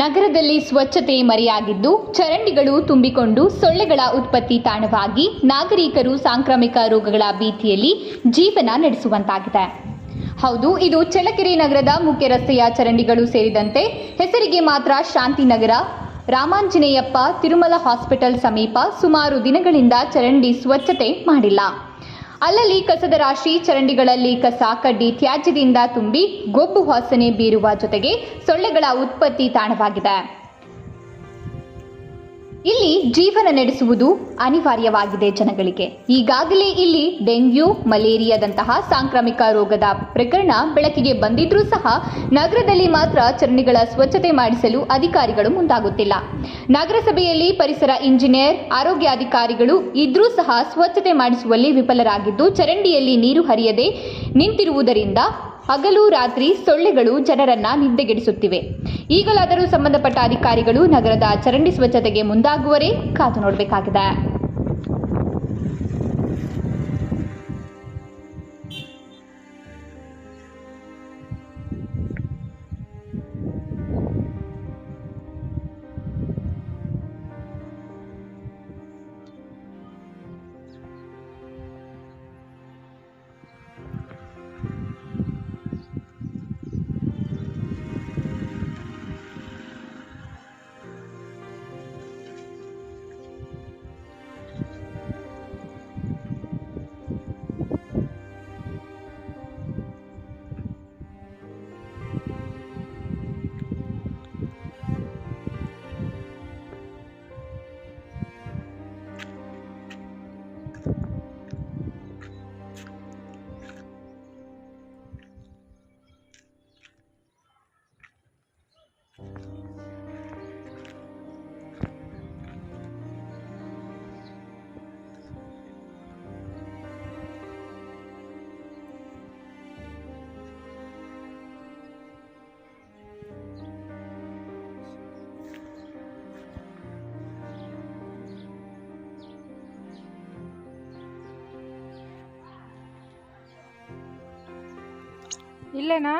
ನಗರದಲ್ಲಿ ಸ್ವಚ್ಛತೆ ಮರೆಯಾಗಿದ್ದು ಚರಂಡಿಗಳು ತುಂಬಿಕೊಂಡು ಸೊಳ್ಳೆಗಳ ಉತ್ಪತ್ತಿ ತಾಣವಾಗಿ ನಾಗರಿಕರು ಸಾಂಕ್ರಾಮಿಕ ರೋಗಗಳ ಭೀತಿಯಲ್ಲಿ ಜೀವನ ನಡೆಸುವಂತಾಗಿದೆ. ಹೌದು, ಇದು ಚಳ್ಳಕೆರೆ ನಗರದ ಮುಖ್ಯ ರಸ್ತೆಯ ಚರಂಡಿಗಳು ಸೇರಿದಂತೆ ಹೆಸರಿಗೆ ಮಾತ್ರ ಶಾಂತಿನಗರ, ರಾಮಾಂಜನೇಯಪ್ಪ, ತಿರುಮಲ ಹಾಸ್ಪಿಟಲ್ ಸಮೀಪ ಸುಮಾರು ದಿನಗಳಿಂದ ಚರಂಡಿ ಸ್ವಚ್ಛತೆ ಮಾಡಿಲ್ಲ. ಅಲ್ಲಲ್ಲಿ ಕಸದ ರಾಶಿ, ಚರಂಡಿಗಳಲ್ಲಿ ಕಸ ಕಡ್ಡಿ ತ್ಯಾಜ್ಯದಿಂದ ತುಂಬಿ ಗೊಬ್ಬು ವಾಸನೆ ಬೀರುವ ಜೊತೆಗೆ ಸೊಳ್ಳೆಗಳ ಉತ್ಪತ್ತಿ ತಾಣವಾಗಿದೆ. ಇಲ್ಲಿ ಜೀವನ ನಡೆಸುವುದು ಅನಿವಾರ್ಯವಾಗಿದೆ ಜನಗಳಿಗೆ. ಈಗಾಗಲೇ ಇಲ್ಲಿ ಡೆಂಗ್ಯೂ, ಮಲೇರಿಯಾದಂತಹ ಸಾಂಕ್ರಾಮಿಕ ರೋಗದ ಪ್ರಕರಣ ಬೆಳಕಿಗೆ ಬಂದಿದ್ರೂ ಸಹ ನಗರದಲ್ಲಿ ಮಾತ್ರ ಚರಂಡಿಗಳ ಸ್ವಚ್ಛತೆ ಮಾಡಿಸಲು ಅಧಿಕಾರಿಗಳು ಮುಂದಾಗುತ್ತಿಲ್ಲ. ನಗರಸಭೆಯಲ್ಲಿ ಪರಿಸರ ಇಂಜಿನಿಯರ್, ಆರೋಗ್ಯಾಧಿಕಾರಿಗಳು ಇದ್ರೂ ಸಹ ಸ್ವಚ್ಛತೆ ಮಾಡಿಸುವಲ್ಲಿ ವಿಫಲರಾಗಿದ್ದು ಚರಂಡಿಯಲ್ಲಿ ನೀರು ಹರಿಯದೆ ನಿಂತಿರುವುದರಿಂದ ಹಗಲು ರಾತ್ರಿ ಸೊಳ್ಳೆಗಳು ಜನರನ್ನ ನಿದ್ದೆಗೆಡಿಸುತ್ತಿವೆ. ಈಗಲಾದರೂ ಸಂಬಂಧಪಟ್ಟ ಅಧಿಕಾರಿಗಳು ನಗರದ ಚರಂಡಿ ಸ್ವಚ್ಛತೆಗೆ ಮುಂದಾಗುವರೇ ಕಾದು ನೋಡಬೇಕಾಗಿದೆ. ಇಲ್ಲೇನಾ?